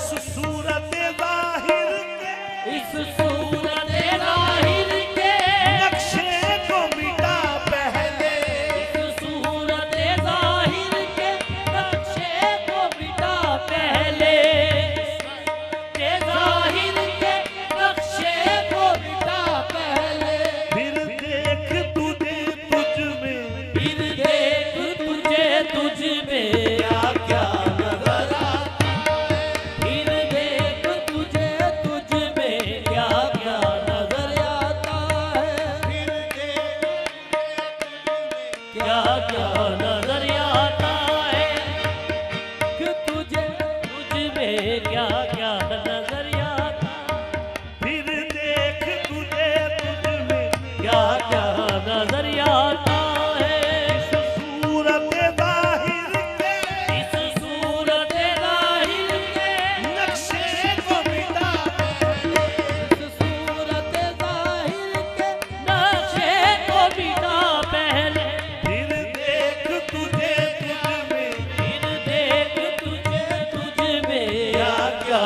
इस सूरत ज़ाहिर के, इस सूरत ज़ाहिर के नक्शे को मिटा पहले, इस सूरत ज़ाहिर के नक्शे को मिटा पहले, के ज़ाहिर के नक्शे को मिटा पहले। फिर देख तुझे तुझ में, फिर देख तुझे तुझ में क्या क्या नजर आता है। फिर देख तुझे तुझ में क्या क्या नजर आता है। फिर देख क्या क्या नजर आता है कि तुझे तुझ में क्या क्या नजर आता है। फिर देख तुझे तुझ में, क्या क्या नजर आता है। इस सूरत ज़ाहिर के, इस सूरत ज़ाहिर के नक्शे को मिटा पहले, इस सूरत ज़ाहिर के नक्शे को मिटा पहले। फिर देख तुझे तुझ में, फिर देख तुझे तुझ में क्या क्या